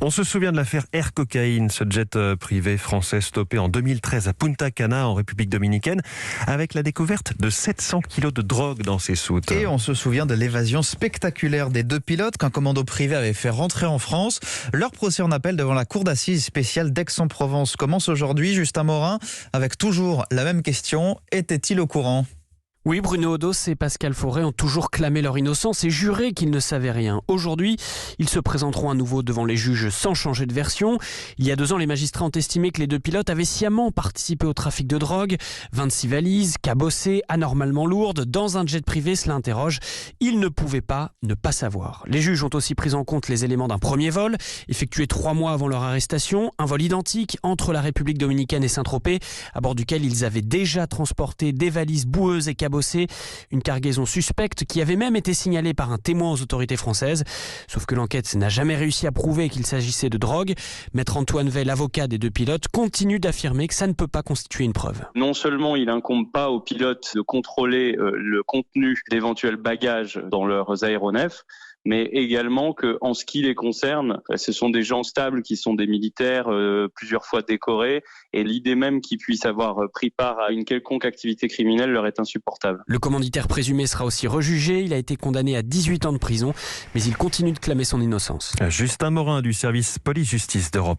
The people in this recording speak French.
On se souvient de l'affaire Air Cocaïne, ce jet privé français stoppé en 2013 à Punta Cana en République dominicaine avec la découverte de 700 kilos de drogue dans ses soutes. Et on se souvient de l'évasion spectaculaire des 2 pilotes qu'un commando privé avait fait rentrer en France. Leur procès en appel devant la cour d'assises spéciale d'Aix-en-Provence commence aujourd'hui. Justin Morin, avec toujours la même question, était-il au courant ? Oui, Bruno Odos et Pascal Fauré ont toujours clamé leur innocence et juré qu'ils ne savaient rien. Aujourd'hui, ils se présenteront à nouveau devant les juges sans changer de version. Il y a 2 ans, les magistrats ont estimé que les 2 pilotes avaient sciemment participé au trafic de drogue. 26 valises, cabossées, anormalement lourdes, dans un jet privé, cela interroge. Ils ne pouvaient pas ne pas savoir. Les juges ont aussi pris en compte les éléments d'un premier vol, effectué 3 mois avant leur arrestation. Un vol identique entre la République dominicaine et Saint-Tropez, à bord duquel ils avaient déjà transporté des valises boueuses et cabossées. Une cargaison suspecte qui avait même été signalée par un témoin aux autorités françaises. Sauf que l'enquête n'a jamais réussi à prouver qu'il s'agissait de drogue. Maître Antoine Vey, l'avocat des 2 pilotes, continue d'affirmer que ça ne peut pas constituer une preuve. Non seulement il incombe pas aux pilotes de contrôler le contenu d'éventuels bagages dans leurs aéronefs, mais également que, en ce qui les concerne, ce sont des gens stables qui sont des militaires plusieurs fois décorés, et l'idée même qu'ils puissent avoir pris part à une quelconque activité criminelle leur est insupportable. Le commanditaire présumé sera aussi rejugé. Il a été condamné à 18 ans de prison, mais il continue de clamer son innocence. Justin Morin du service police-justice d'Europe.